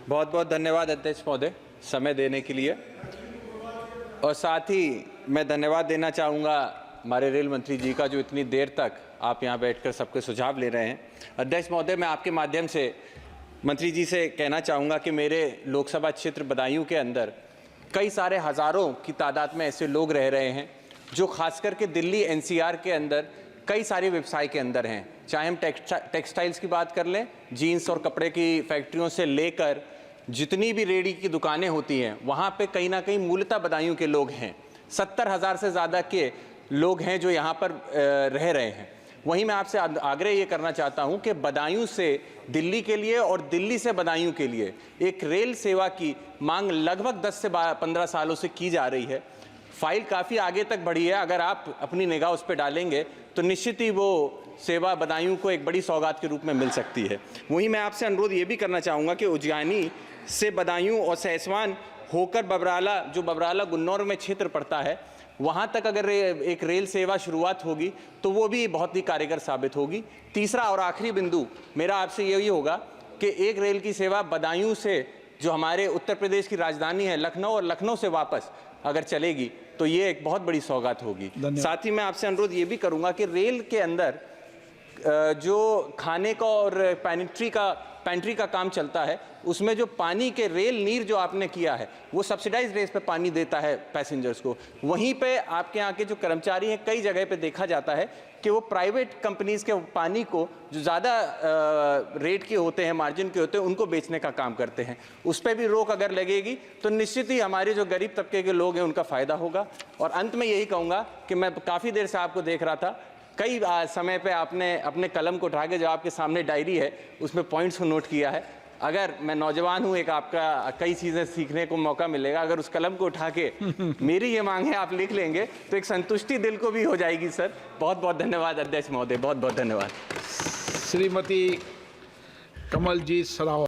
बहुत बहुत धन्यवाद अध्यक्ष महोदय समय देने के लिए। और साथ ही मैं धन्यवाद देना चाहूँगा हमारे रेल मंत्री जी का, जो इतनी देर तक आप यहाँ बैठकर सबके सुझाव ले रहे हैं। अध्यक्ष महोदय, मैं आपके माध्यम से मंत्री जी से कहना चाहूँगा कि मेरे लोकसभा क्षेत्र बदायूं के अंदर कई सारे हज़ारों की तादाद में ऐसे लोग रह रहे हैं जो खास करके दिल्ली एनसीआर के अंदर कई सारे व्यवसाय के अंदर हैं। चाहे हम टेक्सटाइल्स की बात कर लें, जीन्स और कपड़े की फैक्ट्रियों से लेकर जितनी भी रेडी की दुकानें होती हैं, वहाँ पे कहीं ना कहीं मूलतः बदायूं के लोग हैं। 70,000 से ज़्यादा के लोग हैं जो यहाँ पर रह रहे हैं। वहीं मैं आपसे आग्रह ये करना चाहता हूँ कि बदायूं से दिल्ली के लिए और दिल्ली से बदायूं के लिए एक रेल सेवा की मांग लगभग 10 से 15 सालों से की जा रही है। फाइल काफ़ी आगे तक बढ़ी है। अगर आप अपनी निगाह उस पर डालेंगे तो निश्चित ही वो सेवा बदायूं को एक बड़ी सौगात के रूप में मिल सकती है। वहीं मैं आपसे अनुरोध ये भी करना चाहूँगा कि उज्जैनी से बदायूं और सहसवान होकर बबराला, जो बबराला गुन्नौर में क्षेत्र पड़ता है, वहाँ तक अगर एक रेल सेवा शुरुआत होगी तो वो भी बहुत ही कारगर साबित होगी। तीसरा और आखिरी बिंदु मेरा आपसे यही होगा कि एक रेल की सेवा बदायूं से, जो हमारे उत्तर प्रदेश की राजधानी है लखनऊ, और लखनऊ से वापस अगर चलेगी तो ये एक बहुत बड़ी सौगात होगी। साथ ही मैं आपसे अनुरोध ये भी करूँगा कि रेल के अंदर जो खाने का और पेंट्री का काम चलता है, उसमें जो पानी के रेल नीर जो आपने किया है वो सब्सिडाइज रेट पे पानी देता है पैसेंजर्स को। वहीं पे आपके यहाँ के जो कर्मचारी हैं, कई जगह पे देखा जाता है कि वो प्राइवेट कंपनीज के पानी को जो ज़्यादा रेट के होते हैं, मार्जिन के होते हैं, उनको बेचने का काम करते हैं। उस पर भी रोक अगर लगेगी तो निश्चित ही हमारे जो गरीब तबके के लोग हैं उनका फ़ायदा होगा। और अंत में यही कहूँगा कि मैं काफ़ी देर से आपको देख रहा था, कई समय पे आपने अपने कलम को उठा के, जो आपके सामने डायरी है उसमें पॉइंट्स को नोट किया है। अगर मैं नौजवान हूँ, एक आपका कई चीज़ें सीखने को मौका मिलेगा। अगर उस कलम को उठा के मेरी ये मांग है आप लिख लेंगे तो एक संतुष्टि दिल को भी हो जाएगी। सर बहुत बहुत धन्यवाद अध्यक्ष महोदय, बहुत बहुत धन्यवाद। श्रीमती कमलजीत सरावत।